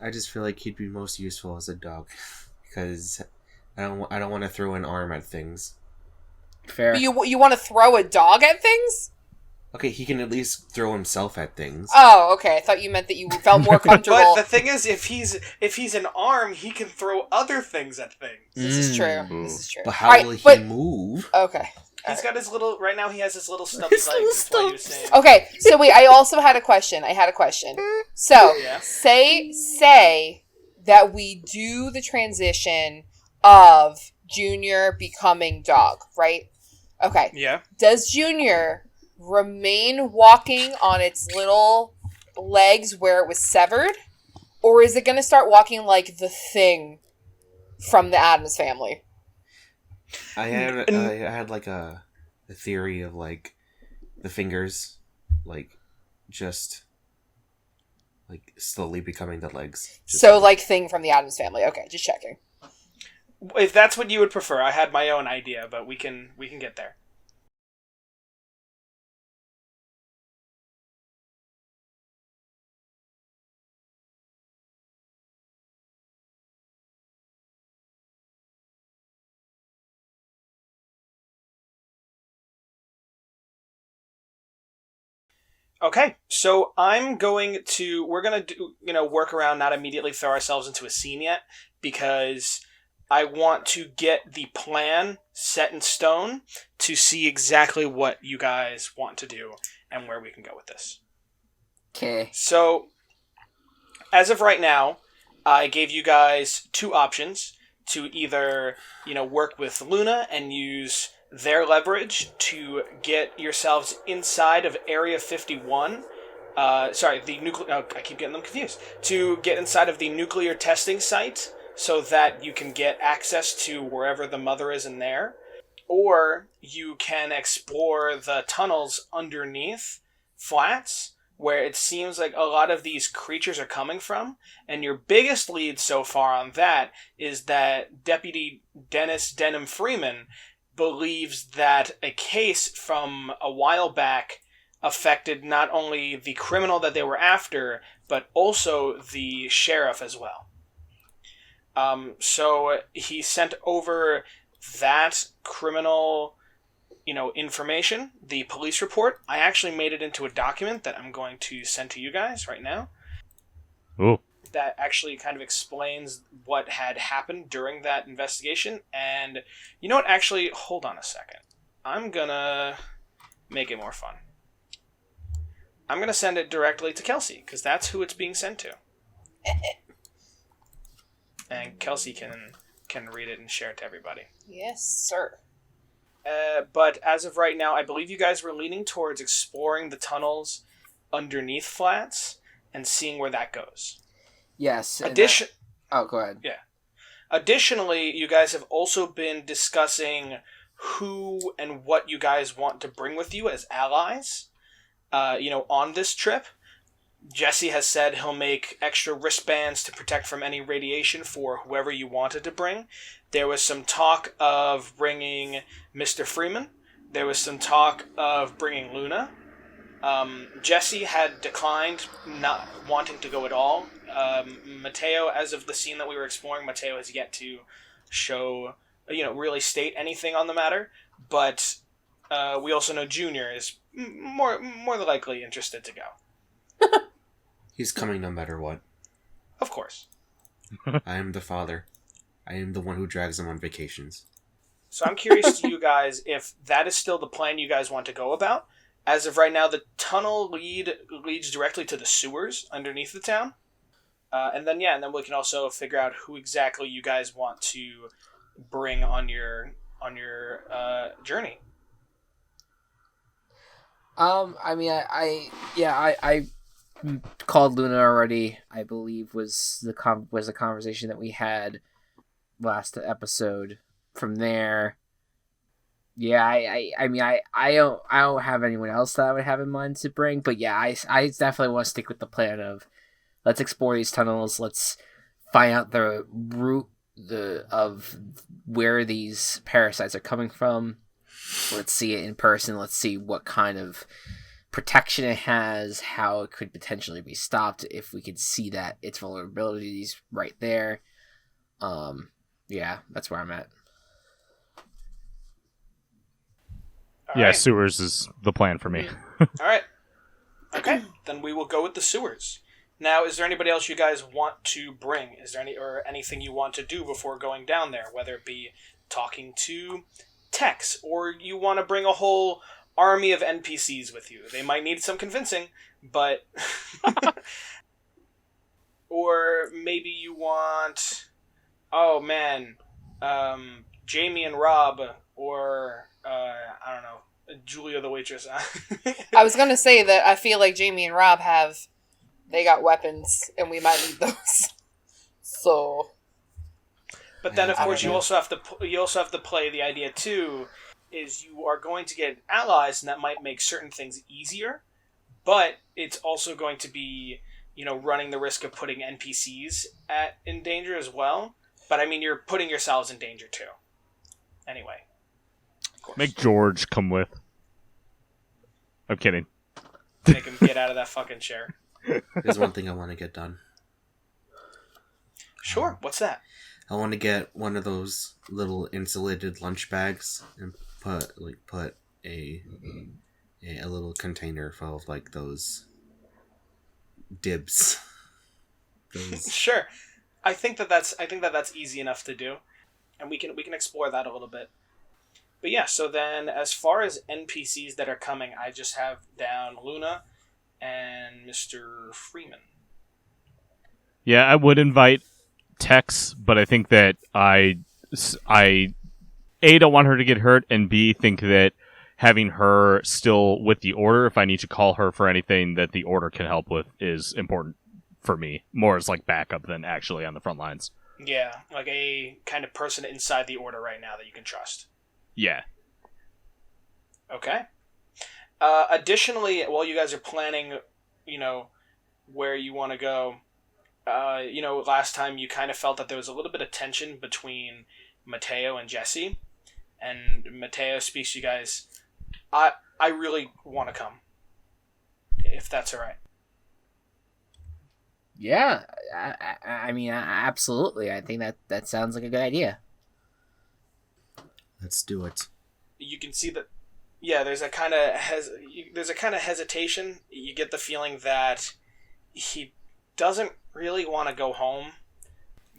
I just feel like he'd be most useful as a dog, because I don't want to throw an arm at things. Fair. But you want to throw a dog at things? Okay, he can at least throw himself at things. Oh, okay. I thought you meant that you felt more comfortable. But the thing is, if he's an arm, he can throw other things at things. This is true. This is true. But how will he move? Okay. He's got his little. Right now, he has his little stubby legs. That's what he was saying. Okay, so wait. I also had a question. So Yeah. say that we do the transition of Junior becoming dog, right? Okay. Yeah. Does Junior remain walking on its little legs where it was severed, or is it going to start walking like the Thing from the Addams Family? I had like a theory of like the fingers, like just like slowly becoming the legs. So like Thing from the Addams Family. Okay, just checking. If that's what you would prefer, I had my own idea, but we can get there. Okay, so we're gonna do, work around, not immediately throw ourselves into a scene yet, because I want to get the plan set in stone to see exactly what you guys want to do and where we can go with this. Okay. So, as of right now, I gave you guys two options to either, work with Luna and use their leverage to get yourselves inside of Area 51. I keep getting them confused. To get inside of the nuclear testing site so that you can get access to wherever the mother is in there. Or you can explore the tunnels underneath Flats, where it seems like a lot of these creatures are coming from. And your biggest lead so far on that is that Deputy Dennis Denham Freeman believes that a case from a while back affected not only the criminal that they were after, but also the sheriff as well. So he sent over that criminal, information, the police report. I actually made it into a document that I'm going to send to you guys right now. Oh. That actually kind of explains what had happened during that investigation. And you know what? Actually, hold on a second. I'm gonna make it more fun. I'm gonna send it directly to Kelsey, because that's who it's being sent to. And Kelsey can read it and share it to everybody. Yes, sir. But as of right now, I believe you guys were leaning towards exploring the tunnels underneath Flats and seeing where that goes. Yes. Oh, go ahead. Yeah. Additionally, you guys have also been discussing who and what you guys want to bring with you as allies, on this trip. Jesse has said he'll make extra wristbands to protect from any radiation for whoever you wanted to bring. There was some talk of bringing Mr. Freeman. There was some talk of bringing Luna. Jesse had declined not wanting to go at all. Mateo, as of the scene that we were exploring, Mateo has yet to show, really state anything on the matter. But we also know Junior is more than likely interested to go. He's coming no matter what. Of course. I am the father. I am the one who drags him on vacations. So I'm curious to you guys if that is still the plan you guys want to go about. As of right now, the tunnel leads directly to the sewers underneath the town. And then we can also figure out who exactly you guys want to bring on your journey. I called Luna already. I believe was a conversation that we had last episode. From there, I don't have anyone else that I would have in mind to bring. But yeah, I definitely want to stick with the plan of let's explore these tunnels. Let's find out the root of where these parasites are coming from. Let's see it in person. Let's see what kind of protection it has, how it could potentially be stopped if we could see that its vulnerabilities right there. Yeah, that's where I'm at. All right. Sewers is the plan for me. All right. Okay, then we will go with the sewers. Now, is there anybody else you guys want to bring? Is there anything you want to do before going down there? Whether it be talking to Tex, or you want to bring a whole army of NPCs with you. They might need some convincing, but... Or maybe you want... Oh, man. Jamie and Rob, or... I don't know. Julia the waitress. I was gonna say that I feel like Jamie and Rob they got weapons, and we might need those. So... But then, of course, you also have to play the idea too. Is you are going to get allies, and that might make certain things easier. But it's also going to be, running the risk of putting NPCs in danger as well. But I mean, you're putting yourselves in danger too. Anyway, of course. Make George come with. I'm kidding. Make him get out of that fucking chair. There's one thing I want to get done. Sure. What's that? I want to get one of those little insulated lunch bags and put a little container full of like those dibs. Sure. I think that's easy enough to do, and we can explore that a little bit. But yeah, so then as far as NPCs that are coming, I just have down Luna and Mr. Freeman. Yeah, I would invite Tex, but I think that I A, don't want her to get hurt, and B, think that having her still with the Order, if I need to call her for anything that the Order can help with, is important for me. More as like backup than actually on the front lines. Yeah, like a kind of person inside the Order right now that you can trust. Yeah. Okay. Additionally, while you guys are planning, where you want to go, last time you kind of felt that there was a little bit of tension between Mateo and Jesse. And Mateo speaks to you guys, I really want to come, if that's all right. Yeah, I mean, absolutely. I think that sounds like a good idea. Let's do it. You can see that, yeah, there's a kind of hesitation. You get the feeling that he doesn't really want to go home.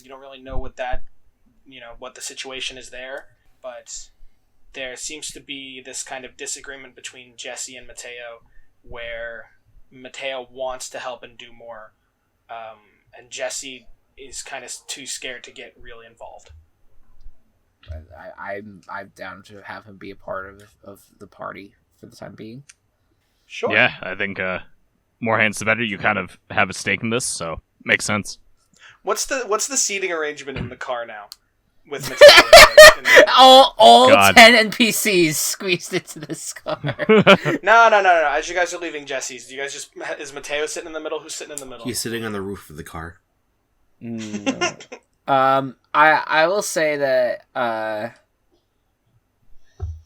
You don't really know what the situation is there, but there seems to be this kind of disagreement between Jesse and Mateo, where Mateo wants to help and do more, and Jesse is kind of too scared to get really involved. I'm down to have him be a part of the party for the time being. Sure. Yeah, I think more hands the better. You kind of have a stake in this, so makes sense. What's the seating arrangement in the car now? With Mateo, all God. 10 NPCs squeezed into this car. No. As you guys are leaving Jesse's, do you guys is Mateo sitting in the middle? Who's sitting in the middle? He's sitting on the roof of the car. I will say that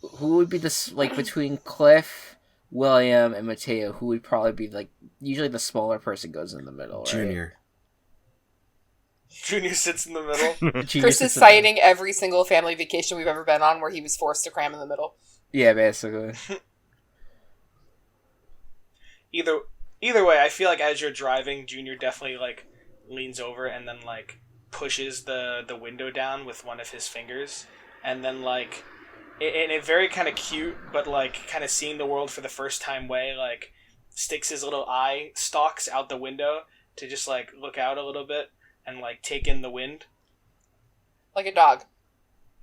who would be this, like, between Cliff, William, and Mateo, who would probably be, like, usually the smaller person goes in the middle, right? Junior sits in the middle. Chris is citing every single family vacation we've ever been on where he was forced to cram in the middle. Yeah, basically. Either way, I feel like as you're driving, Junior definitely like leans over and then like pushes the window down with one of his fingers, and then like in a very kind of cute but like kind of seeing the world for the first time way, like sticks his little eye stalks out the window to just like look out a little bit and like take in the wind. Like a dog.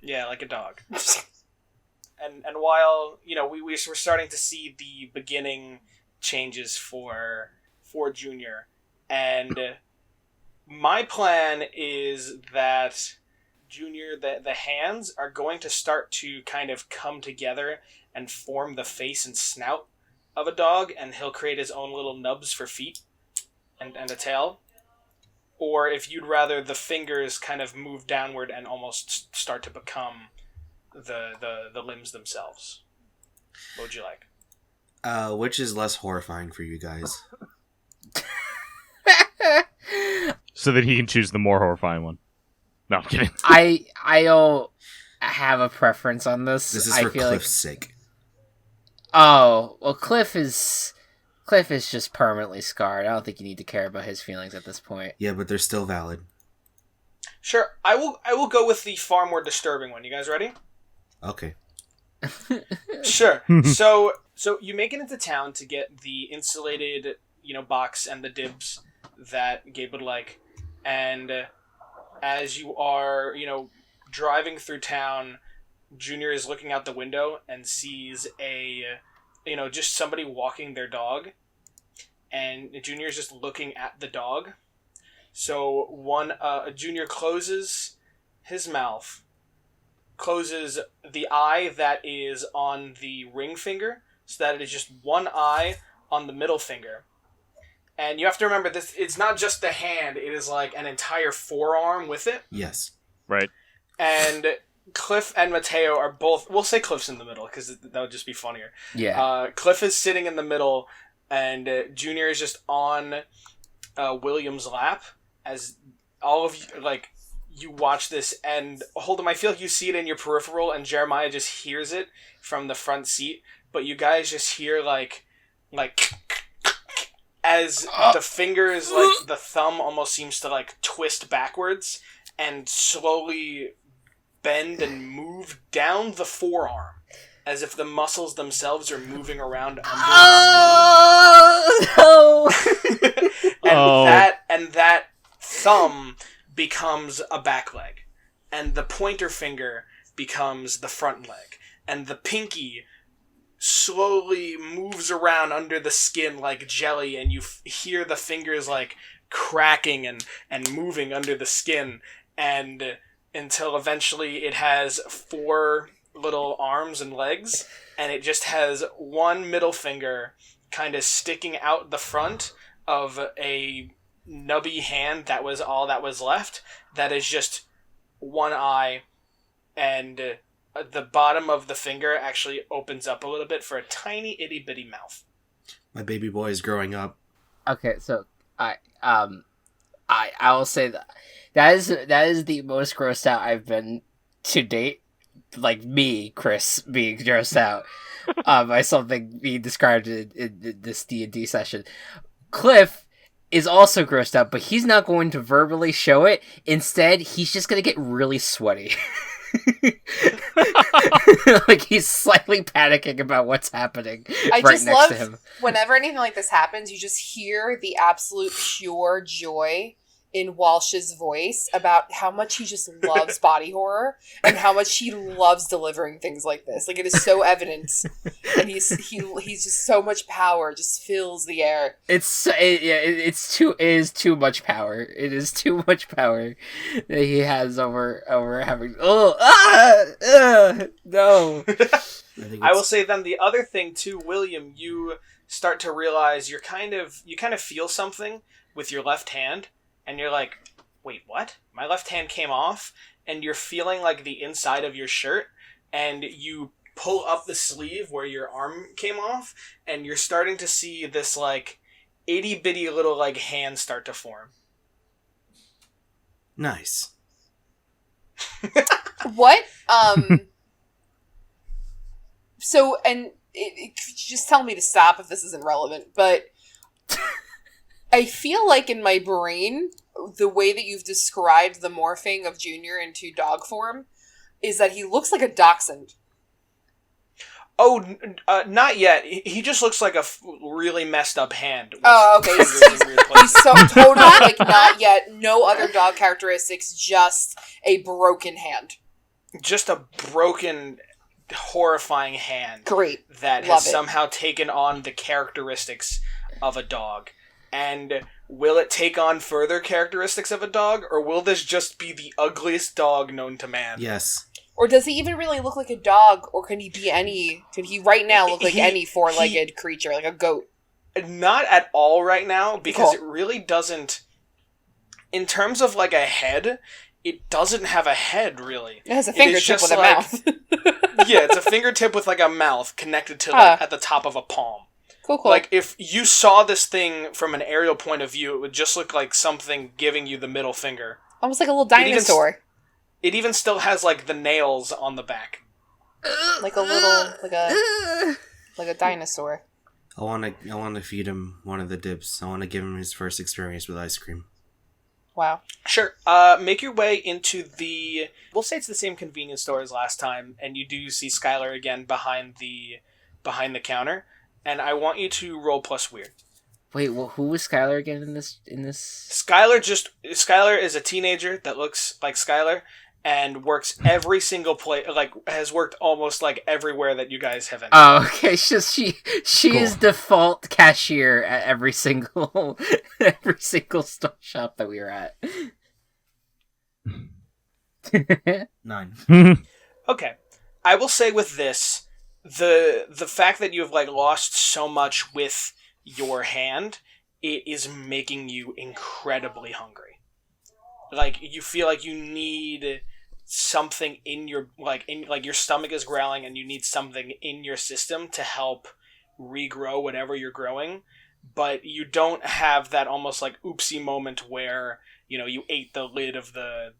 Yeah, like a dog. and while, we're starting to see the beginning changes for Junior, and my plan is that Junior, the hands are going to start to kind of come together and form the face and snout of a dog, and he'll create his own little nubs for feet and a tail. Or if you'd rather, the fingers kind of move downward and almost start to become the limbs themselves. What would you like? Which is less horrifying for you guys? So that he can choose the more horrifying one. No, I'm kidding. I don't have a preference on this. This is I for feel Cliff's sake. Oh, well, Cliff is just permanently scarred. I don't think you need to care about his feelings at this point. Yeah, but they're still valid. Sure, I will go with the far more disturbing one. You guys ready? Okay. Sure. So you make it into town to get the insulated, box and the dibs that Gabe would like, and as you are, driving through town, Junior is looking out the window and sees just somebody walking their dog, and Junior is just looking at the dog. So Junior closes his mouth, closes the eye that is on the ring finger, so that it is just one eye on the middle finger. And you have to remember this, it's not just the hand, it is like an entire forearm with it. Yes. Right. And Cliff and Mateo are both, we'll say Cliff's in the middle, because that would just be funnier. Yeah. Cliff is sitting in the middle, and Junior is just on William's lap, as all of you, you watch this, and Hold'em, I feel like you see it in your peripheral, and Jeremiah just hears it from the front seat, but you guys just hear, as the fingers, the thumb almost seems to, twist backwards, and slowly bend and move down the forearm, as if the muscles themselves are moving around under the skin. And that thumb becomes a back leg, and the pointer finger becomes the front leg, and the pinky slowly moves around under the skin like jelly, and you hear the fingers cracking and moving under the skin, and until eventually it has 4 little arms and legs, and it just has one middle finger kind of sticking out the front of a nubby hand that was all that was left, that is just one eye, and the bottom of the finger actually opens up a little bit for a tiny itty bitty mouth. My baby boy is growing up. Okay, so I will say that is the most grossed out I've been to date. Me, Chris, being grossed out by something being described in this D&D session. Cliff is also grossed out, but he's not going to verbally show it. Instead, he's just going to get really sweaty. He's slightly panicking about what's happening next to him. Whenever anything like this happens, you just hear the absolute pure joy in Walsh's voice about how much he just loves body horror and how much he loves delivering things like this. It is so evident, and he's just so much power just fills the air. It is too much power. It is too much power that he has over having. No. I will say then the other thing too, William, you start to realize you kind of feel something with your left hand. And you're like, wait, what? My left hand came off? And you're feeling the inside of your shirt, and you pull up the sleeve where your arm came off, and you're starting to see this, itty-bitty little, hand start to form. Nice. What? So, and just tell me to stop if this isn't relevant, but I feel like in my brain, the way that you've described the morphing of Junior into dog form is that he looks like a dachshund. Oh, not yet. He just looks like a really messed up hand. Oh, okay. He's so totally not yet. No other dog characteristics. Just a broken hand. Just a broken, horrifying hand. Great. That has somehow taken on the characteristics of a dog. And will it take on further characteristics of a dog, or will this just be the ugliest dog known to man? Yes. Or does he even really look like a dog, or can he be any... Could he right now look like any four-legged creature, like a goat? Not at all right now, because it really doesn't... In terms of, a head, it doesn't have a head, really. It has a fingertip with a mouth. Yeah, it's a fingertip with, a mouth connected to, at the top of a palm. Cool. Like, if you saw this thing from an aerial point of view, it would just look like something giving you the middle finger. Almost like a little dinosaur. It even still has, like, the nails on the back. Like a little, like a dinosaur. I wanna feed him one of the dips. I wanna give him his first experience with ice cream. Wow. Sure. Make your way into the... We'll say it's the same convenience store as last time, and you do see Skylar again behind the counter. And I want you to roll plus weird. Wait, well, who was Skylar again in this? Skylar is a teenager that looks like Skylar and works every single place, like has worked almost like everywhere that you guys have entered. Oh, okay. She Cool. is default cashier at every single store shop that we were at. 9. Okay. I will say with this, the fact that you have like lost so much with your hand, it is making you incredibly hungry. Like, you feel like you need something in your your stomach is growling and you need something in your system to help regrow whatever you're growing, but you don't have that almost like oopsie moment where you ate the lid of the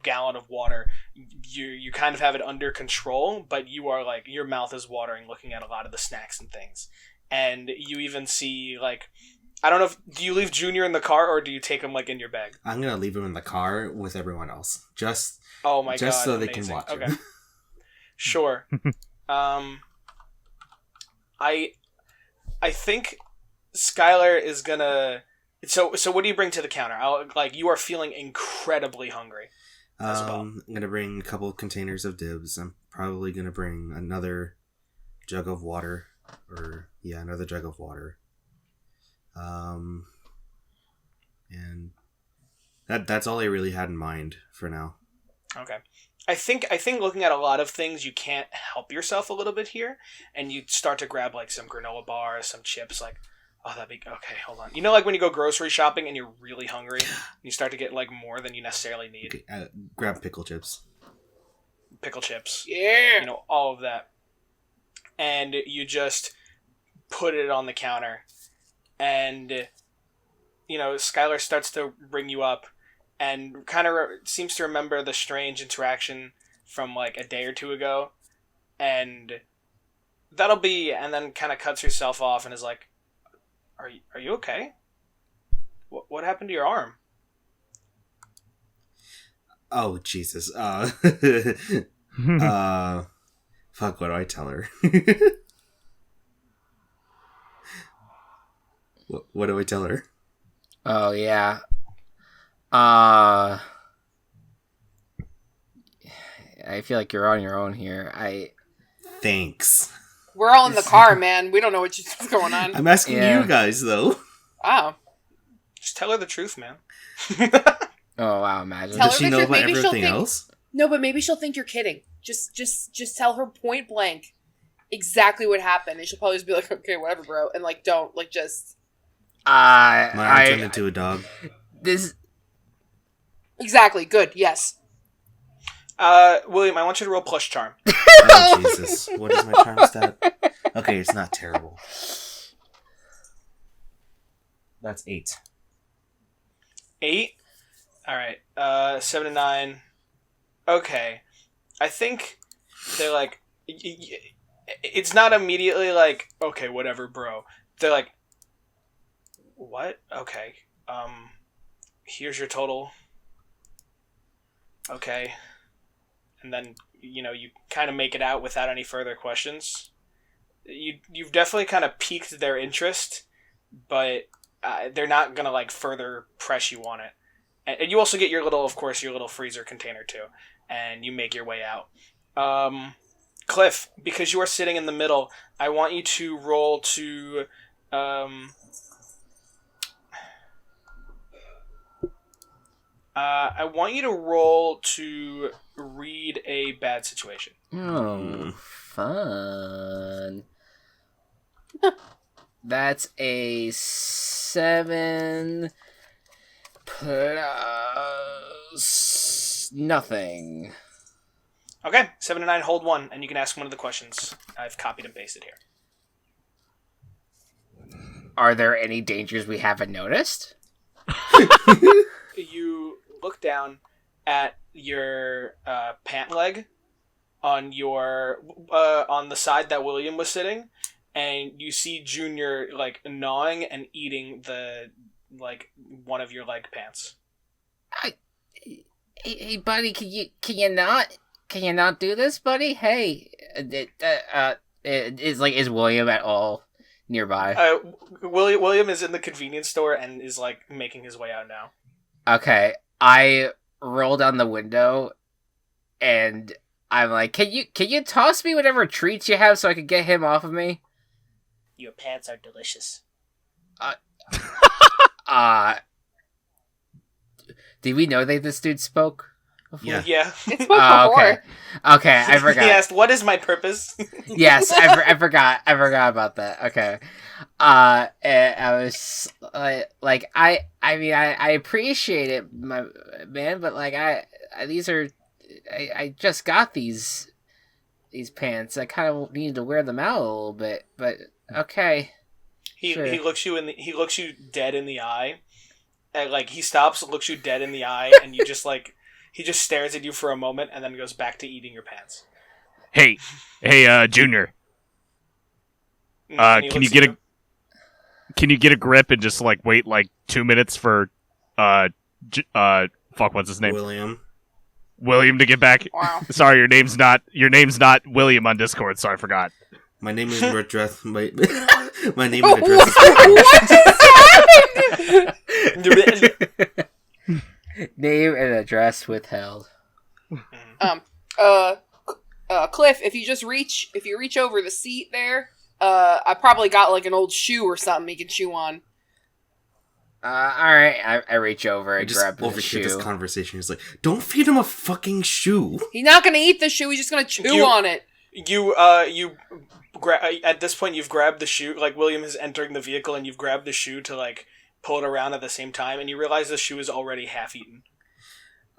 gallon of water. You kind of have it under control, but you are like, your mouth is watering looking at a lot of the snacks and things. And you even see, like, I don't know do you leave Junior in the car or do you take him like in your bag? I'm gonna leave him in the car with everyone else. Just God, so amazing. they can watch Okay. him. Sure. I think Skylar is gonna... So what do you bring to the counter? You are feeling incredibly hungry as well. I'm gonna bring a couple containers of dibs. I'm probably gonna bring another jug of water. Another jug of water. And that's all I really had in mind for now. Okay. I think looking at a lot of things, you can't help yourself a little bit here, and you start to grab like some granola bars, some chips, like, oh, that'd be okay. Hold on. Like when you go grocery shopping and you're really hungry, you start to get like more than you necessarily need. Okay, grab pickle chips. Pickle chips. Yeah. All of that, and you just put it on the counter, and Skylar starts to bring you up. And kind of seems to remember the strange interaction from like a day or two ago. And then kind of cuts herself off and is like, Are you okay? What happened to your arm? Oh, Jesus. Fuck, what do I tell her? What do I tell her? Oh yeah. I feel like you're on your own here. Thanks. We're all in the car, man. We don't know what's going on. I'm asking Yeah. you guys, though. Wow. Just tell her the truth, man. Oh wow, imagine. Tell Does her she the know truth. about Maybe she'll everything think- else? No, but maybe she'll think you're kidding. Just tell her point blank exactly what happened, and she'll probably just be like, "Okay, whatever, bro," and like, don't like just My arm turned into a dog. This exactly. Good. Yes. William, I want you to roll plus charm. Oh, Jesus. What is my charm stat? Okay, it's not terrible. That's 8. 8? Alright, 7 to 9. Okay. I think they're like... It's not immediately like, okay, whatever, bro. They're like, what? Okay. Here's your total. Okay. And then, you kind of make it out without any further questions. You've definitely kind of piqued their interest, but they're not going to, like, further press you on it. And you also get your little freezer container, too. And you make your way out. Cliff, because you are sitting in the middle, I want you to roll to... I want you to roll to read a bad situation. Oh, fun. That's a 7 plus nothing. Okay, 7 to 9, hold 1, and you can ask one of the questions. I've copied and pasted here. Are there any dangers we haven't noticed? You look down at your pant leg on your on the side that William was sitting, and you see Junior like gnawing and eating the like one of your leg pants. Hey, buddy, can you not do this, buddy? Hey, is William at all nearby? William is in the convenience store and is like making his way out now. Okay, I roll down the window, and I'm like, can you toss me whatever treats you have so I can get him off of me? Your pants are delicious. Did we know that this dude spoke before? Yeah. Yeah. It's before. Okay. Okay, I forgot. He asked, "What is my purpose?" Yes, I forgot. I forgot about that. Okay. And I was like, I mean, I appreciate it, my man, but like, I just got these pants. I kind of needed to wear them out a little bit, but okay. He Sure. he looks you dead in the eye, and like he stops, looks you dead in the eye, and you just like he just stares at you for a moment, and then goes back to eating your pants. Hey, Junior. And he Can looks you at get a grip and just like wait like 2 minutes for what's his name? William to get back. Wow. Sorry, your name's not William on Discord. Sorry, I forgot. My name is address. My name and address. What just happened? Name and address withheld. Cliff, if you reach over the seat there, I probably got like an old shoe or something you can chew on. Alright, I reach over I and just grab the overhear this shoe. conversation. He's like, "Don't feed him a fucking shoe." He's not gonna eat the shoe. He's just gonna chew on it. at this point you've grabbed the shoe. Like William is entering the vehicle, and you've grabbed the shoe to like pull it around at the same time, and you realize the shoe is already half eaten.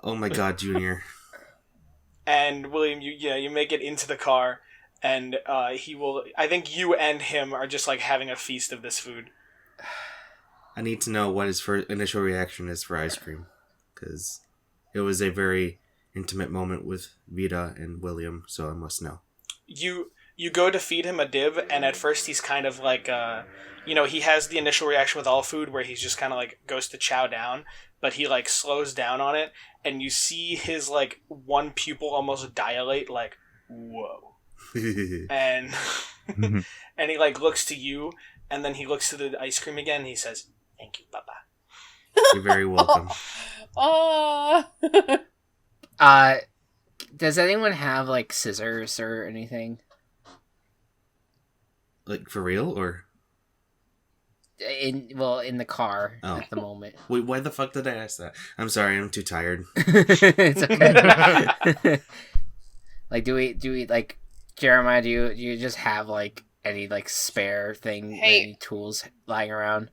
Oh my god, Junior. And William, you make it into the car, and he will. I think you and him are just like having a feast of this food. I need to know what his first initial reaction is for ice cream, because it was a very intimate moment with Vita and William, so I must know. You go to feed him a div, and at first he's kind of like, he has the initial reaction with all food where he's just kind of like goes to chow down, but he like slows down on it, and you see his like one pupil almost dilate, like whoa, and and he like looks to you, and then he looks to the ice cream again, and he says, "Thank you, Papa." You're very welcome. Does anyone have like scissors or anything? Like, for real, or? In the car at the moment. Wait, why the fuck did I ask that? I'm sorry, I'm too tired. It's okay. Like, do we like, Jeremiah? Do you just have like any like spare thing, any tools lying around?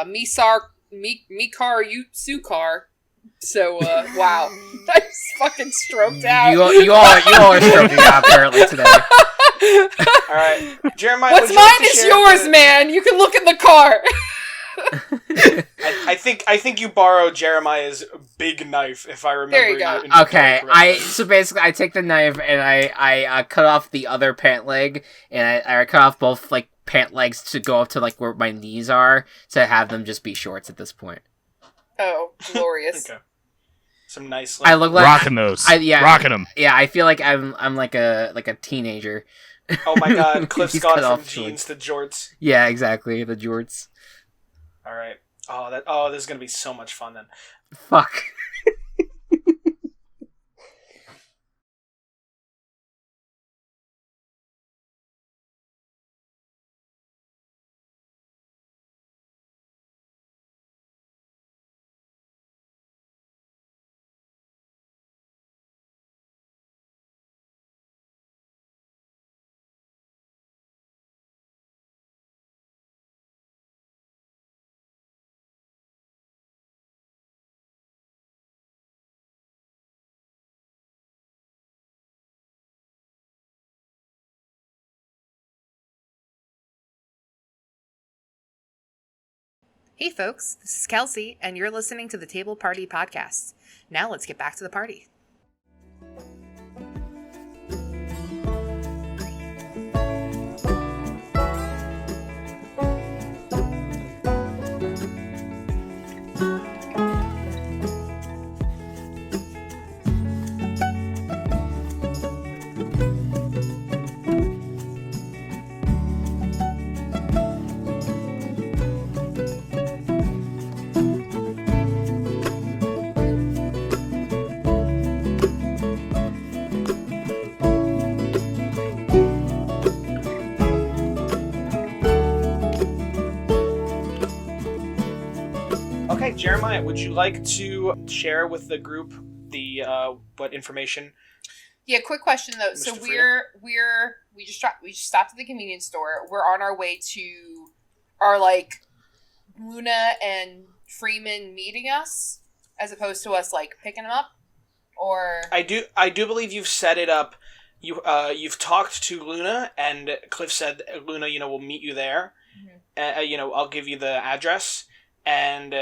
Me car, you Sukar. So wow, I just fucking stroked out. You all are stroking out apparently today. All right, Jeremiah. What's mine is yours, man. You can look in the car. I think you borrowed Jeremiah's big knife, if I remember. There you go. Okay, so basically I take the knife and I cut off the other pant leg, and I cut off both like pant legs to go up to like where my knees are to have them just be shorts at this point. Oh, glorious! Okay. Some nice. I look like rocking those. Rocking them. Yeah, I feel like I'm like a teenager. Oh my god, Cliff's He's gone cut from off jeans to jorts. Yeah, exactly, the jorts. All right. This is gonna be so much fun then. Fuck. Hey folks, this is Kelsey, and you're listening to the Table Party Podcast. Now let's get back to the party. Okay, Jeremiah, would you like to share with the group the what information? Yeah, quick question though. So Mr. Freedom? we just stopped at the convenience store. We're on our way to our like Luna and Freeman meeting us, as opposed to us like picking them up. Or I do believe you've set it up. You've talked to Luna, and Cliff said Luna, will meet you there. I'll give you the address, and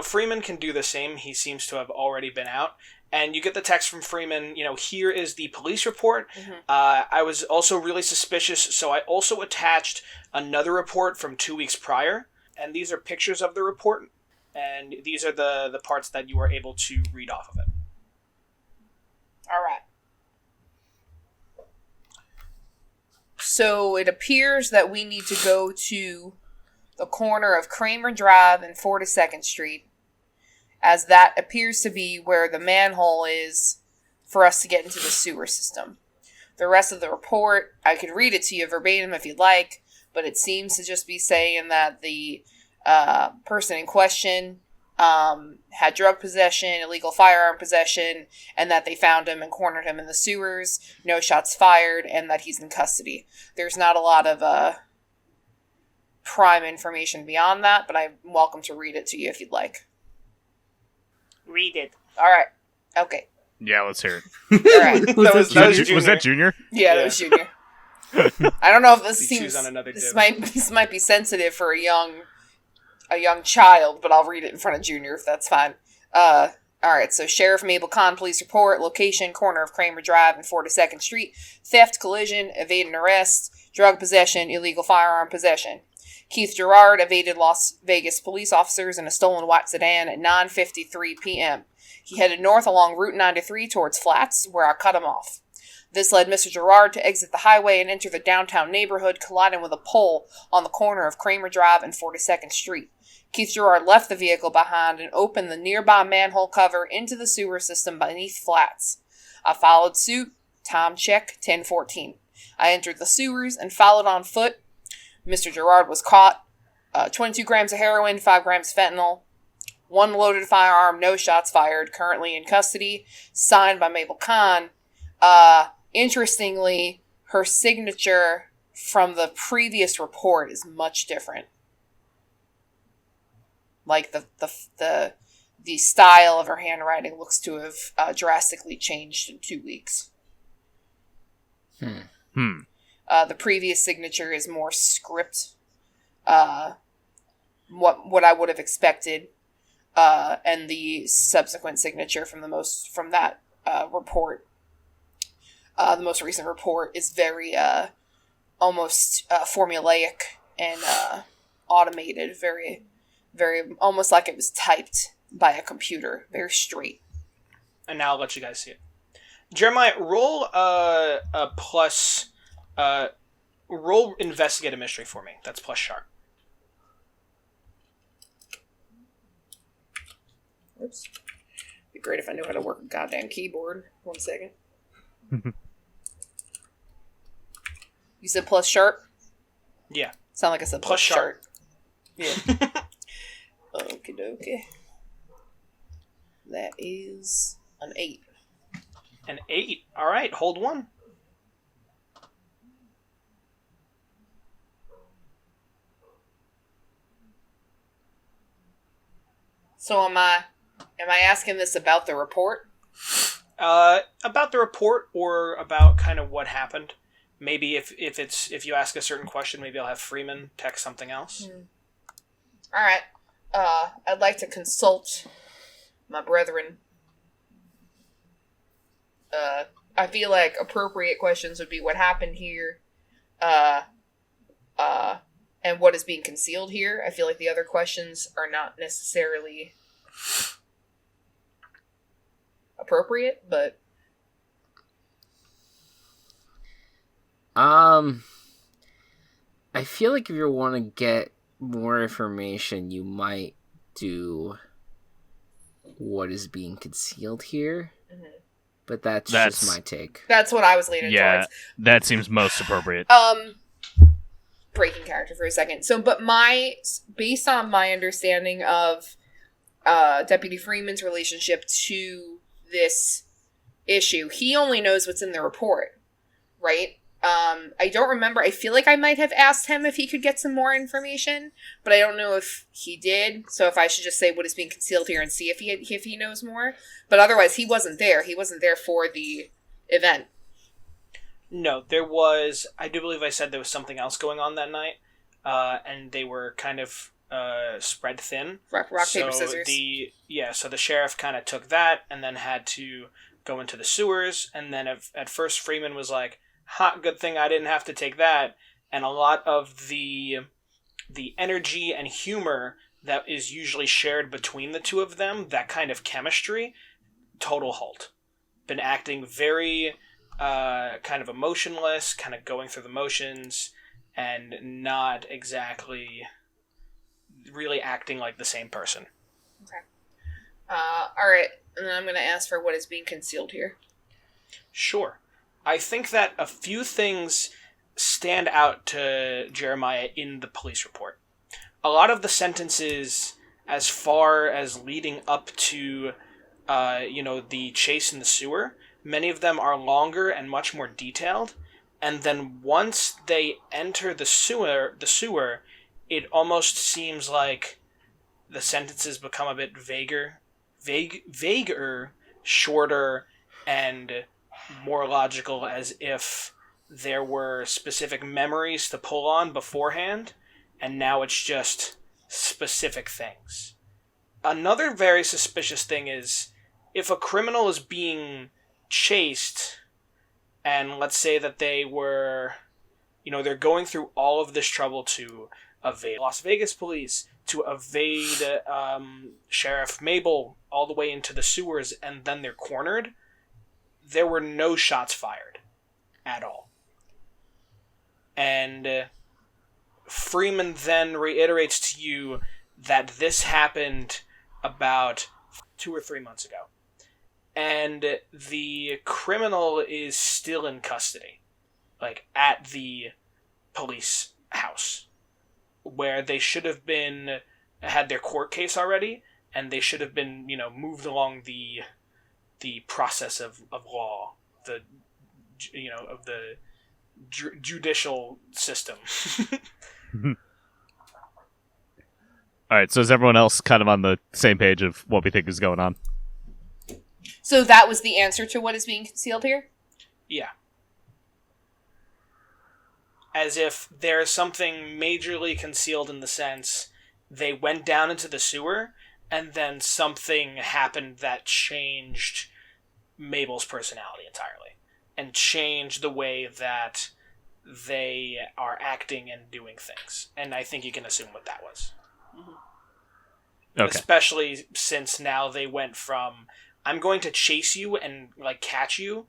Freeman can do the same. He seems to have already been out. And you get the text from Freeman, here is the police report. I was also really suspicious, so I also attached another report from 2 weeks prior. And these are pictures of the report. And these are the parts that you were able to read off of it. all right. So it appears that we need to go to the corner of Kramer Drive and 42nd Street, as that appears to be where the manhole is for us to get into the sewer system. The rest of the report, I could read it to you verbatim if you'd like, but it seems to just be saying that the person in question had drug possession, illegal firearm possession, and that they found him and cornered him in the sewers, no shots fired, and that he's in custody. There's not a lot of prime information beyond that, but I'm welcome to read it to you if you'd like. Read it. All right. Okay. Yeah, let's hear it. All right. Was that Junior? Yeah, that was Junior. I don't know if this You seems choose on another this div. might be sensitive for a young child, but I'll read it in front of Junior if that's fine. All right. So Sheriff Mabel Kahn police report: location corner of Kramer Drive and 42nd Street. Theft, collision, evade and arrest, drug possession, illegal firearm possession. Keith Gerard evaded Las Vegas police officers in a stolen white sedan at 9:53 p.m. He headed north along Route 93 towards Flats, where I cut him off. This led Mr. Gerard to exit the highway and enter the downtown neighborhood, colliding with a pole on the corner of Kramer Drive and 42nd Street. Keith Gerard left the vehicle behind and opened the nearby manhole cover into the sewer system beneath Flats. I followed suit. Time check, 10:14. I entered the sewers and followed on foot. Mr. Gerard was caught. 22 grams of heroin, 5 grams of fentanyl, 1 loaded firearm, no shots fired, currently in custody, signed by Mabel Kahn. Interestingly, her signature from the previous report is much different. Like the style of her handwriting looks to have drastically changed in 2 weeks. The previous signature is more script, what I would have expected, and the subsequent signature from that report, the most recent report, is very almost formulaic and automated, very, very almost like it was typed by a computer, very straight. And now I'll let you guys see it. Jeremiah, roll a plus. Roll investigate a mystery for me. That's plus sharp. Oops. Be great if I knew how to work a goddamn keyboard. 1 second. You said plus sharp? Yeah. Sound like I said Plus sharp. Yeah. Okie dokie. That is an 8. An 8. All right. Hold 1. So am I asking this about the report? About the report, or about kind of what happened. Maybe if you ask a certain question, maybe I'll have Freeman text something else. All right. I'd like to consult my brethren. I feel like appropriate questions would be what happened here, and what is being concealed here. I feel like the other questions are not necessarily appropriate, but I feel like if you want to get more information, you might do what is being concealed here. Mhm. But that's That's- just my take. that's what I was leaning Yeah, towards. that seems most appropriate. Breaking character for a second. So, but based on my understanding of Deputy Freeman's relationship to this issue, he only knows what's in the report, right? I don't remember. I feel like I might have asked him if he could get some more information, but I don't know if he did. So if I should just say what is being concealed here and see if he knows more. But otherwise, he wasn't there. He wasn't there for the event. No, there was. I do believe I said there was something else going on that night, and they were kind of spread thin. Rock, paper, scissors. So the sheriff kind of took that and then had to go into the sewers. And then at first, Freeman was like, "Ha, good thing I didn't have to take that." And a lot of the energy and humor that is usually shared between the two of them, that kind of chemistry, total halt. Been acting very kind of emotionless, kind of going through the motions, and not exactly really acting like the same person. Okay. Alright. And then I'm going to ask for what is being concealed here. Sure. I think that a few things stand out to Jeremiah in the police report. A lot of the sentences, as far as leading up to, the chase in the sewer, many of them are longer and much more detailed. And then once they enter the sewer, it almost seems like the sentences become a bit vaguer, shorter, and more logical, as if there were specific memories to pull on beforehand, and now it's just specific things. Another very suspicious thing is, if a criminal is being chased, and let's say that they were, they're going through all of this trouble to evade Las Vegas police, to evade Sheriff Mabel all the way into the sewers, and then they're cornered, there were no shots fired at all. And Freeman then reiterates to you that this happened about 2 or 3 months ago. And the criminal is still in custody, like at the police house, where they should have had their court case already, and they should have been, moved along the process of law, of the judicial system. All right, so is everyone else kind of on the same page of what we think is going on? So that was the answer to what is being concealed here? Yeah. As if there's something majorly concealed in the sense they went down into the sewer, and then something happened that changed Mabel's personality entirely, and changed the way that they are acting and doing things. And I think you can assume what that was. Okay. Especially since now they went from, I'm going to chase you and catch you,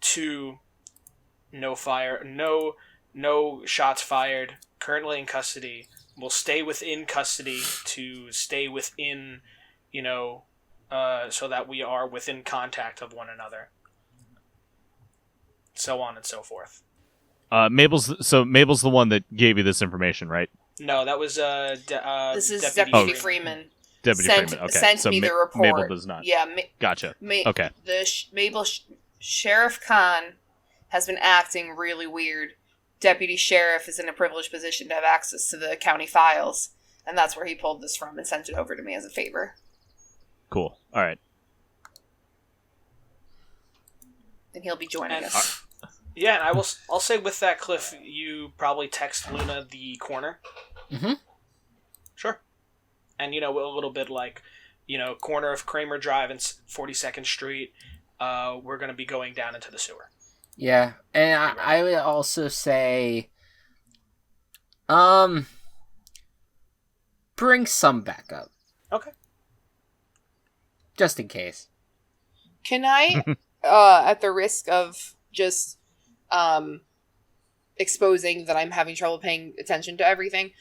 to no shots fired, currently in custody, will stay within custody to stay within, so that we are within contact of one another. So on and so forth. Mabel's the one that gave you this information, right? No, that was This is Deputy Freeman. Deputy Freeman. Okay, Sent so me the report. Mabel does not. Yeah. Gotcha. Okay. Sheriff Khan has been acting really weird. Deputy Sheriff is in a privileged position to have access to the county files, and that's where he pulled this from and sent it over to me as a favor. Cool. All right. And he'll be joining us. Yeah, and I'll say with that, Cliff, you probably text Luna the corner. Mm-hmm. Sure. and a little bit like, corner of Kramer Drive and 42nd Street. We're going to be going down into the sewer. Yeah, and I would also say, bring some backup. Okay. Just in case. Can I, at the risk of just exposing that I'm having trouble paying attention to everything,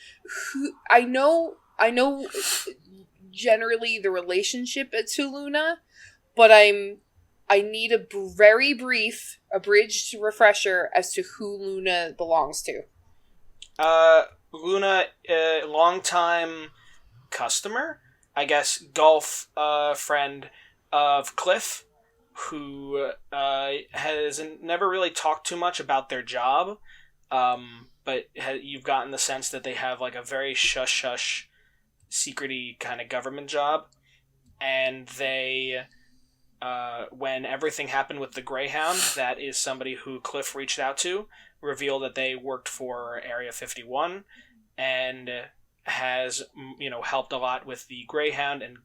I know generally the relationship to Luna, but I need a very brief, abridged refresher as to who Luna belongs to. Luna, longtime customer, I guess, golf friend of Cliff, who has never really talked too much about their job, but you've gotten the sense that they have like a very shush, secrety kind of government job, and they, when everything happened with the Greyhound, that is somebody who Cliff reached out to, revealed that they worked for Area 51, and has, helped a lot with the Greyhound and,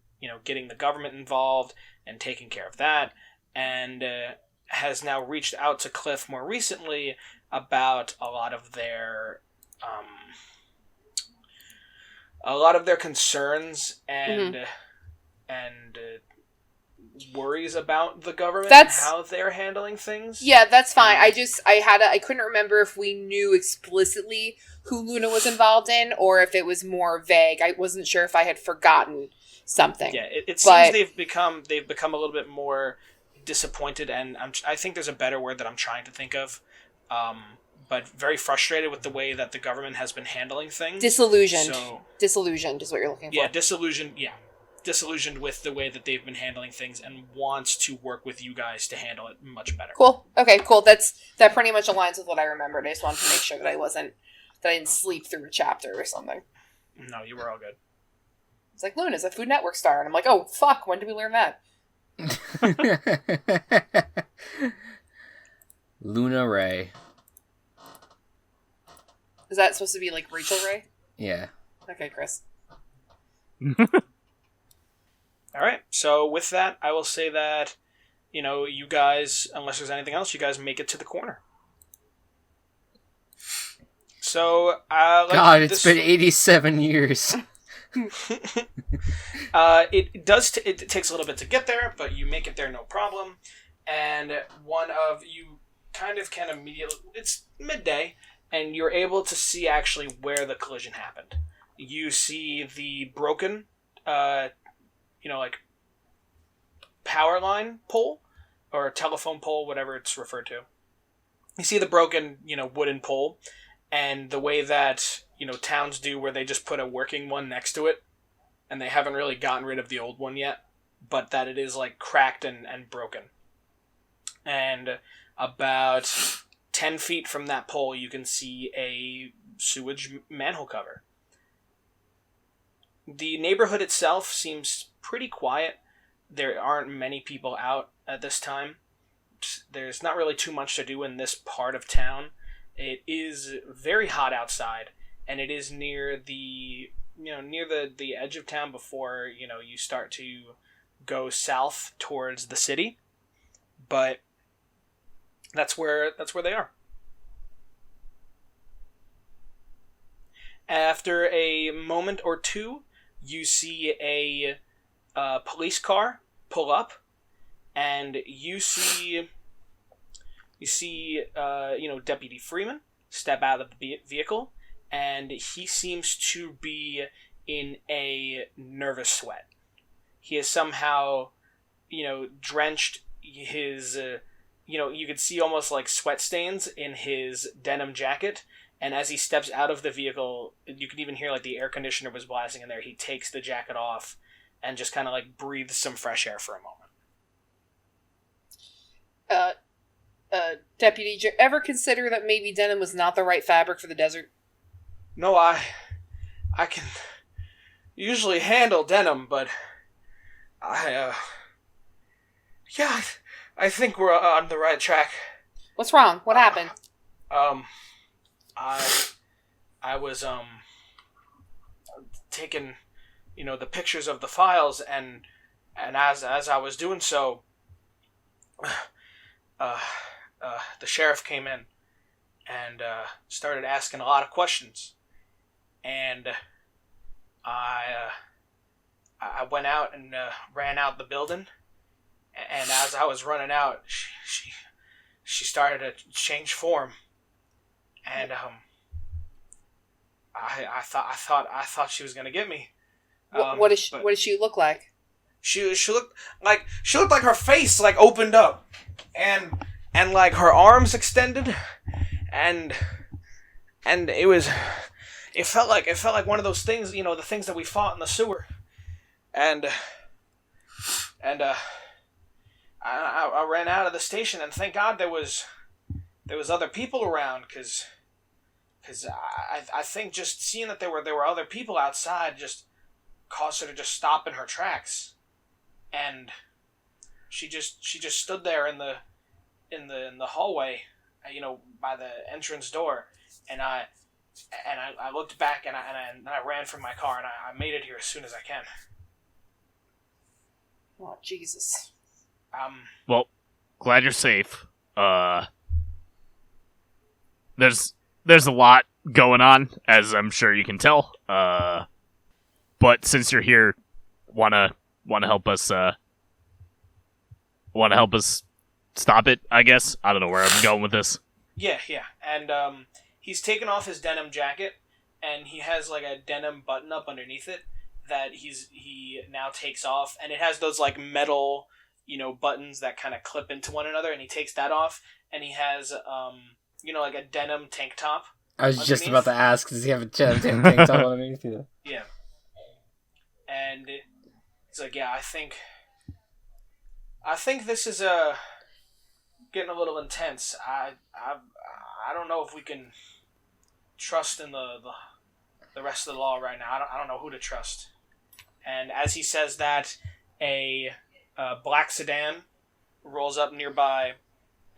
getting the government involved and taking care of that, and has now reached out to Cliff more recently about a lot of their concerns and worries about the government and how they're handling things. Yeah, that's fine. I couldn't remember if we knew explicitly who Luna was involved in or if it was more vague. I wasn't sure if I had forgotten something. Yeah, it seems they've become a little bit more disappointed, and I think there's a better word that I'm trying to think of, but very frustrated with the way that the government has been handling things. Disillusioned. Disillusioned is what you're looking for. Yeah, disillusioned. Yeah, disillusioned with the way that they've been handling things, and wants to work with you guys to handle it much better. Cool. Okay, cool. That pretty much aligns with what I remembered. I just wanted to make sure that I didn't sleep through a chapter or something. No, you were all good. It's like, Luna's a Food Network star, and I'm like, oh fuck, when did we learn that? Luna Ray. Is that supposed to be like Rachel Ray? Yeah. Okay, Chris. All right. So with that, I will say that, you guys, unless there's anything else, you guys make it to the corner. So, God, it's been 87 years. It takes a little bit to get there, but you make it there no problem. And you kind of can immediately, it's midday, and you're able to see actually where the collision happened. You see the broken, power line pole, or telephone pole, whatever it's referred to. You see the broken, wooden pole, and the way that, towns do where they just put a working one next to it, and they haven't really gotten rid of the old one yet, but that it is, like, cracked and broken. And about 10 feet from that pole, you can see a sewage manhole cover. The neighborhood itself seems pretty quiet. There aren't many people out at this time. There's not really too much to do in this part of town. It is very hot outside, and it is near the edge of town before, you start to go south towards the city. But that's where they are. After a moment or two, you see a police car pull up, and you see Deputy Freeman step out of the vehicle, and he seems to be in a nervous sweat. He is somehow, drenched his, you could see almost like sweat stains in his denim jacket, and as he steps out of the vehicle, you can even hear like the air conditioner was blasting in there. He takes the jacket off and just kind of like breathes some fresh air for a moment. Deputy, did you ever consider that maybe denim was not the right fabric for the desert? No, I can usually handle denim, but I think we're on the right track. What's wrong? What happened? I was taking the pictures of the files, and as I was doing so, the sheriff came in and started asking a lot of questions, and I went out and ran out the building, and as I was running out, she started to change form, and I thought she was gonna get me. What does she look like? She looked like her face like opened up, and like her arms extended, and it felt like one of those things, the things that we fought in the sewer, and I ran out of the station, and thank God there was other people around, because I think just seeing that there were other people outside just caused her to just stop in her tracks, and she just stood there in the hallway, by the entrance door, and I looked back, and I ran from my car, and I made it here as soon as I can. Oh, Jesus. Well, glad you're safe. There's a lot going on, as I'm sure you can tell. But since you're here, wanna help us stop it, I guess. I don't know where I'm going with this. Yeah. And he's taken off his denim jacket, and he has like a denim button up underneath it that he now takes off, and it has those like metal, buttons that kind of clip into one another, and he takes that off, and he has like a denim tank top. I was just about to ask, does he have a tank top underneath you? Yeah. And he's like, yeah, I think this is getting a little intense. I don't know if we can trust in the rest of the law right now. I don't know who to trust. And as he says that, a black sedan rolls up nearby,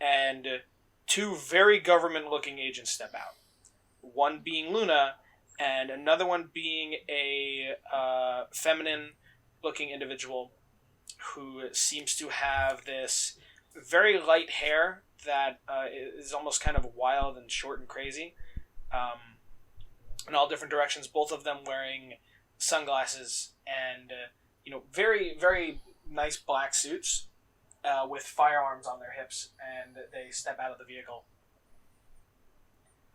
and two very government-looking agents step out. One being Luna, and another one being a feminine-looking individual who seems to have this very light hair that is almost kind of wild and short and crazy, in all different directions. Both of them wearing sunglasses and very, very nice black suits with firearms on their hips, and they step out of the vehicle.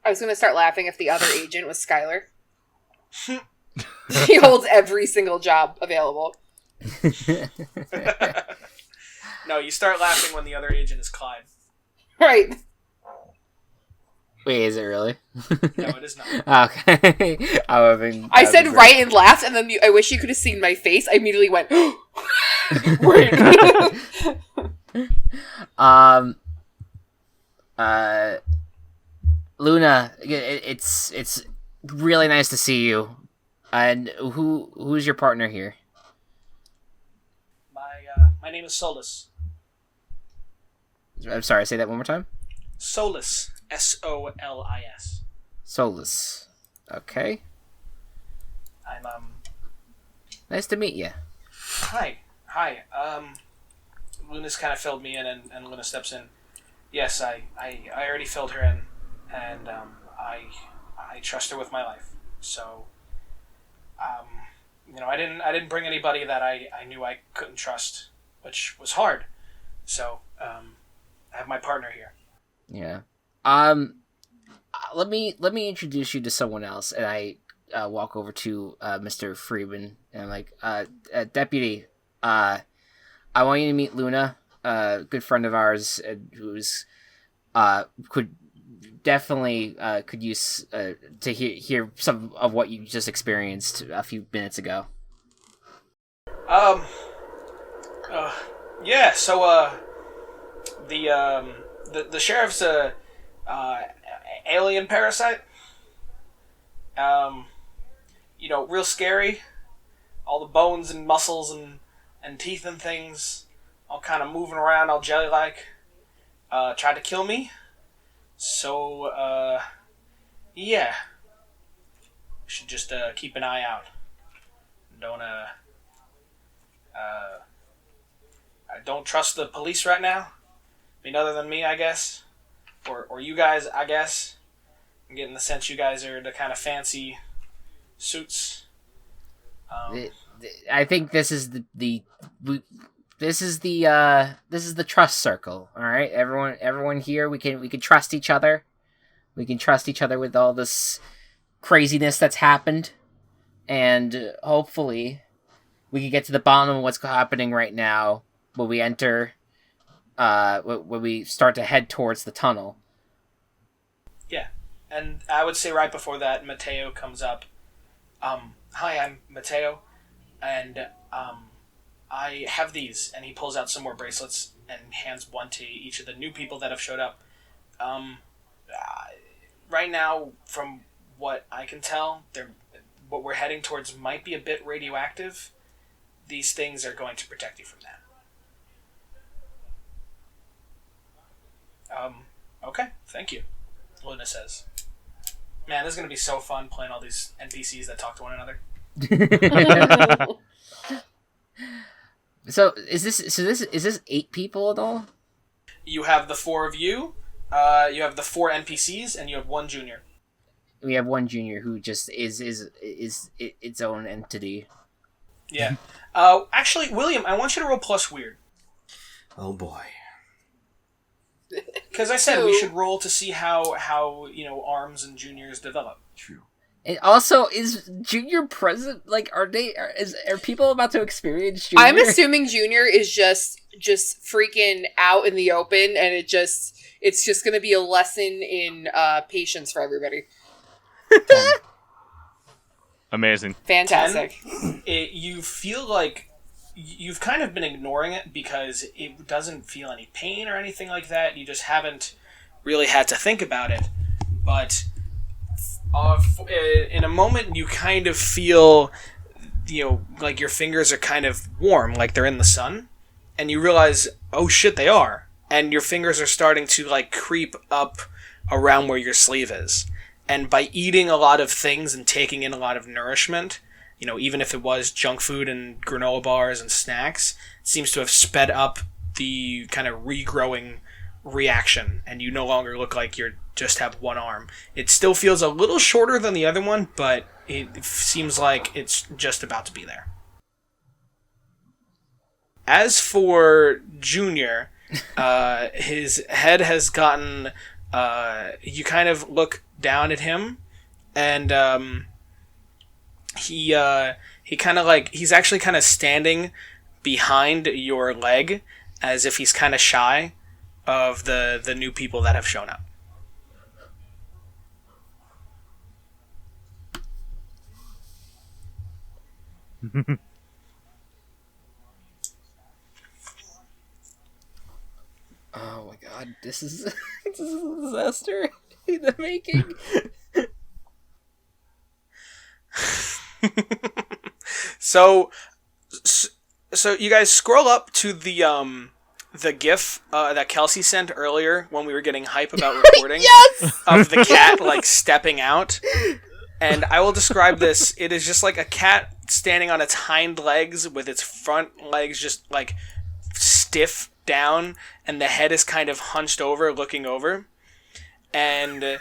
I was going to start laughing if the other agent was Skylar. She holds every single job available. No, you start laughing when the other agent is Clyde. Right. Wait, is it really? No, it is not. Okay. I said right and laughed, and then I wish you could have seen my face. I immediately went, wait. Luna, it's really nice to see you. And who's your partner here? My name is Solus. I'm sorry, say that one more time. Solus. Solis. Solus. Okay. I'm Nice to meet you. Hi. Luna's kind of filled me in, and Luna steps in. Yes, I already filled her in, and I trust her with my life. So, I didn't bring anybody that I knew I couldn't trust, which was hard. So, I have my partner here. Yeah. Let me introduce you to someone else, and I walk over to Mr. Freeman, and I'm like, Deputy, I want you to meet Luna, a good friend of ours, who's could definitely could use to hear some of what you just experienced a few minutes ago. Yeah. So the sheriff's alien parasite. Real scary. All the bones and muscles and teeth and things, all kind of moving around, all jelly-like. Tried to kill me. So, yeah. Should just keep an eye out. don't I don't trust the police right now. I mean, other than me, I guess, or you guys, I guess. I'm getting the sense you guys are the kind of fancy suits. I think this is this is the trust circle. All right, everyone here, we can trust each other. We can trust each other with all this craziness that's happened, and hopefully, we can get to the bottom of what's happening right now when we enter. When we start to head towards the tunnel. Yeah, and I would say right before that, Mateo comes up. Hi, I'm Mateo, and I have these, and he pulls out some more bracelets and hands one to each of the new people that have showed up. Right now, from what I can tell, what we're heading towards might be a bit radioactive. These things are going to protect you from that. Okay, thank you, Luna says. Man, this is going to be so fun playing all these NPCs that talk to one another. So is this 8 people at all? You have the 4 of you, you have the 4 NPCs, and you have 1 junior. We have 1 junior who just is its own entity. Yeah. Actually, William, I want you to roll plus weird. Oh boy. Because I said we should roll to see how arms and juniors develop. True. And also, is Junior present? Like, are people about to experience Junior? I'm assuming Junior is just freaking out in the open, and it's just going to be a lesson in patience for everybody. Amazing. Fantastic. You feel like you've kind of been ignoring it because it doesn't feel any pain or anything like that. You just haven't really had to think about it. But in a moment, you kind of feel, like your fingers are kind of warm, like they're in the sun. And you realize, oh shit, they are. And your fingers are starting to, creep up around where your sleeve is. And by eating a lot of things and taking in a lot of nourishment, even if it was junk food and granola bars and snacks, it seems to have sped up the kind of regrowing reaction, and you no longer look like you just have one arm. It still feels a little shorter than the other one, but it seems like it's just about to be there. As for Junior, his head has gotten... you kind of look down at him, and he kind of he's actually kind of standing behind your leg as if he's kind of shy of the new people that have shown up. Oh my god, this is a disaster in the making. So you guys scroll up to the GIF that Kelsey sent earlier when we were getting hype about recording. Yes! Of the cat stepping out. And I will describe this. It is just like a cat standing on its hind legs with its front legs just stiff down, and the head is kind of hunched over, looking over. And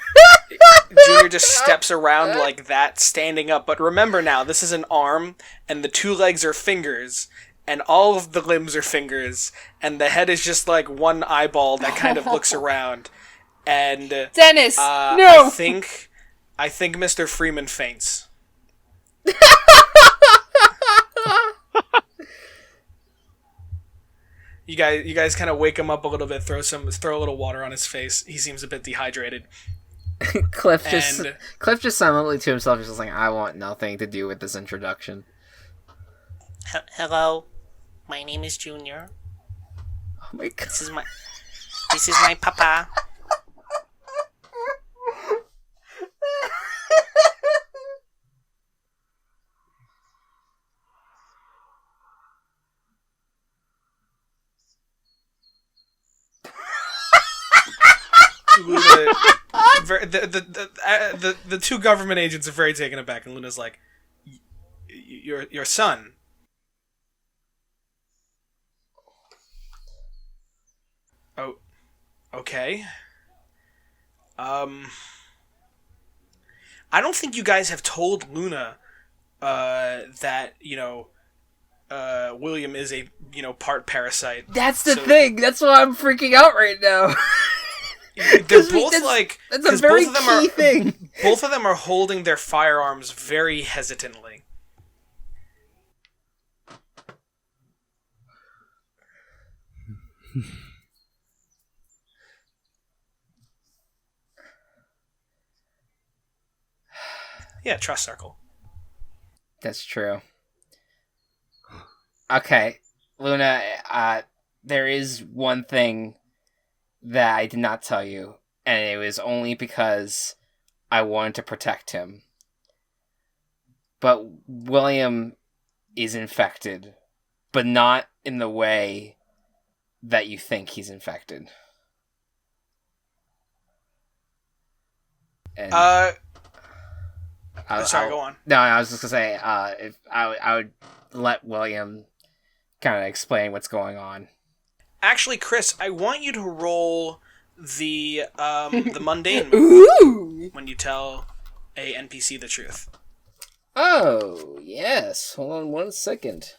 Junior just steps around like that, standing up. But remember now, this is an arm, and the 2 legs are fingers, and all of the limbs are fingers, and the head is just like one eyeball that kind of looks around. And Dennis, no! I think Mr. Freeman faints. You guys kind of wake him up a little bit, throw a little water on his face. He seems a bit dehydrated. Cliff just silently to himself is just like, I want nothing to do with this introduction. Hello, my name is Junior. Oh my god. This is my papa. Luna, the 2 government agents are very taken aback, and Luna's like, your son. Oh, okay. I don't think you guys have told Luna that William is a part parasite. That's the thing. That's why I'm freaking out right now. They're both that's a very key thing. Both of them are holding their firearms very hesitantly. Yeah, trust circle. That's true. Okay, Luna, there is one thing that I did not tell you, and it was only because I wanted to protect him. But William is infected, but not in the way that you think he's infected. And sorry, go on. No, I was just gonna say, if I would let William kind of explain what's going on. Actually, Chris, I want you to roll the mundane Ooh! when you tell a NPC the truth. Oh, yes. Hold on 1 second.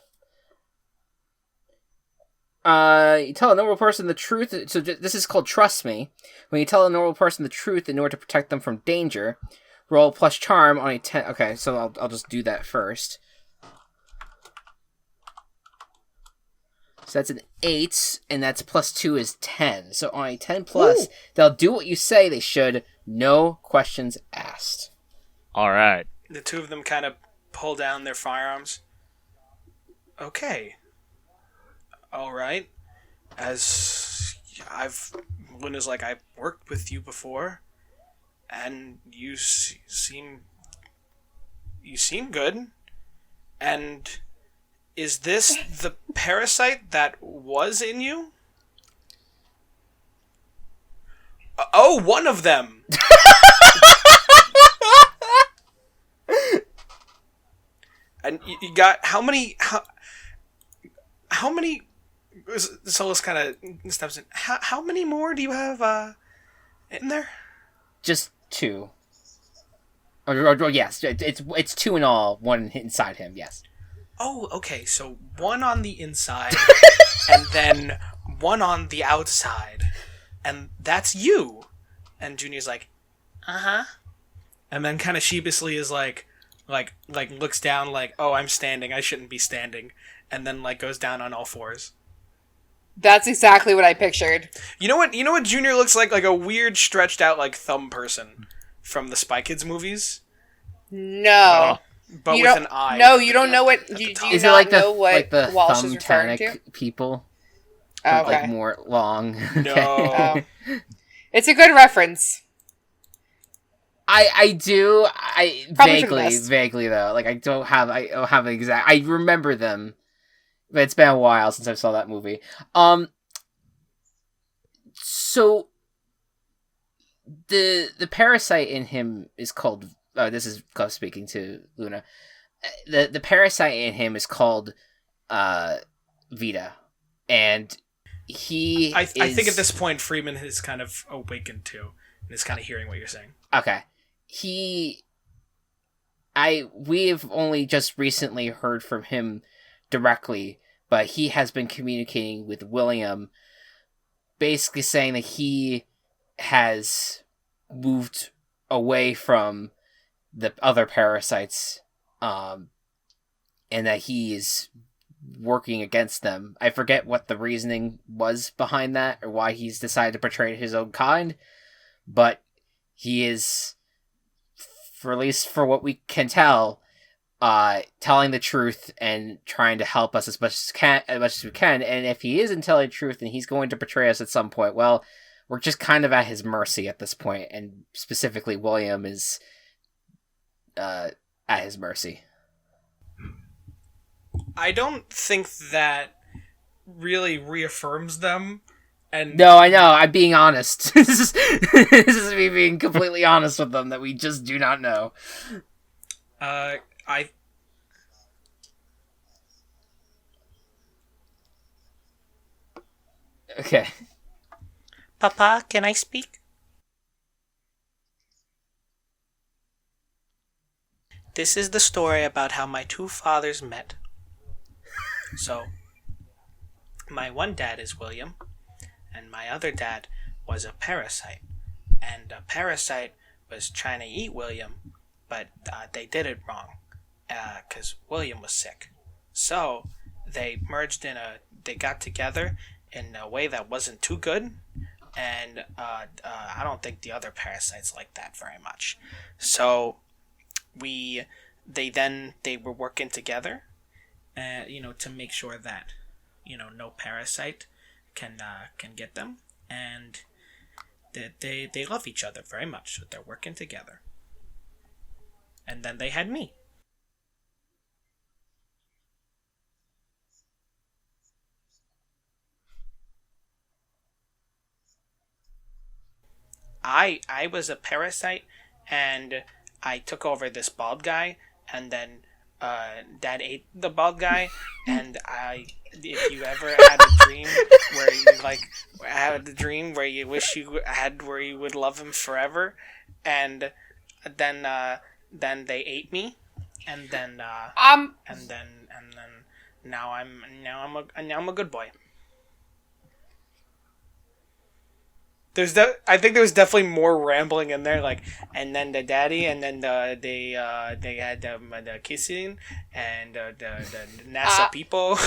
You tell a normal person the truth. So this is called Trust Me. When you tell a normal person the truth in order to protect them from danger, roll plus charm on a 10. Okay, so I'll just do that first. So that's an 8, and that's plus 2 is 10. So on a 10 plus, they'll do what you say they should. No questions asked. All right. The two of them kind of pull down their firearms. Okay. All right. Luna's like, I've worked with you before, and you seem good. And is this the parasite that was in you? Oh, one of them. And you got how many? Solus kind of steps in. How many more do you have in there? Just 2. Or yes, it's 2 in all. 1 inside him. Yes. Oh, okay. So 1 on the inside, and then 1 on the outside, and that's you. And Junior's like, and then kind of sheepishly is like looks down like, oh, I'm standing. I shouldn't be standing, and then goes down on all 4s. That's exactly what I pictured. You know what Junior looks like a weird stretched out thumb person from the Spy Kids movies. No. But with an eye. No, you don't know what. Do you Is not it know what the Walsh is referring to? people? Oh, But, okay. more long. No. It's a good reference. I do. Probably for the best. Vaguely though. I don't have an exact. I remember them, but it's been a while since I saw that movie. So the parasite in him is called. This is Clef speaking to Luna. The parasite in him is called Vita, and I think at this point Freeman has kind of awakened too, and is kind of hearing what you're saying. Okay. We've only just recently heard from him directly, but he has been communicating with William, basically saying that he has moved away from the other parasites, and that he's working against them. I forget what the reasoning was behind that, or why he's decided to betray his own kind, but he is, for at least for what we can tell, telling the truth and trying to help us as much as we can. And if he isn't telling the truth and he's going to betray us at some point, well, we're just kind of at his mercy at this point, and specifically William is at his mercy. I don't think that really reaffirms them. And no, I know. I'm being honest. This is me being completely honest with them that we just do not know. Okay. Papa, can I speak? This is the story about how my two fathers met. So, my one dad is William, and my other dad was a parasite. And a parasite was trying to eat William, but they did it wrong, because William was sick. So, they got together in a way that wasn't too good, and I don't think the other parasites liked that very much. So, they were working together, to make sure that, no parasite can get them, and that they love each other very much, so they're working together. And then they had me. I was a parasite, and I took over this bald guy, and then Dad ate the bald guy, and if you ever had a dream where you wish you had, where you would love him forever, and then they ate me, and then now I'm a good boy. I think there was definitely more rambling in there, and then the daddy, and then they had the kissing, and the NASA people.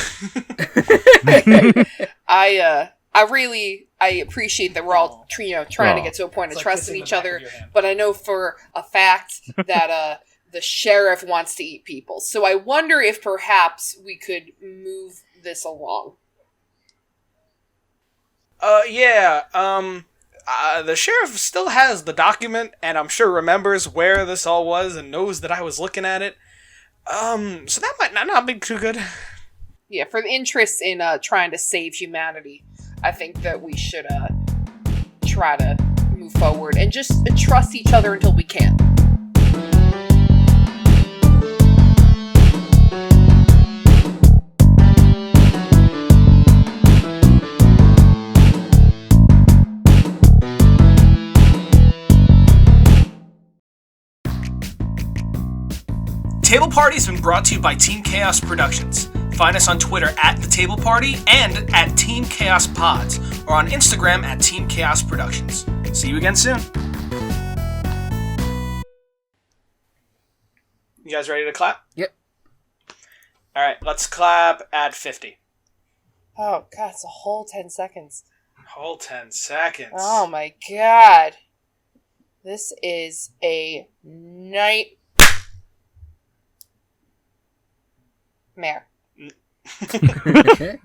I appreciate that we're all trying to get to a point of trusting each other, but I know for a fact that the sheriff wants to eat people. So I wonder if perhaps we could move this along. The sheriff still has the document, and I'm sure remembers where this all was and knows that I was looking at it. So that might not be too good. Yeah, for the interest in trying to save humanity, I think that we should try to move forward and just trust each other until we can. Table Party's been brought to you by Team Chaos Productions. Find us on Twitter at The Table Party and at Team Chaos Pods, or on Instagram at Team Chaos Productions. See you again soon. You guys ready to clap? Yep. Alright, let's clap at 50. Oh, God, it's a whole 10 seconds. Whole 10 seconds. Oh, my God. This is a nightmare. Okay.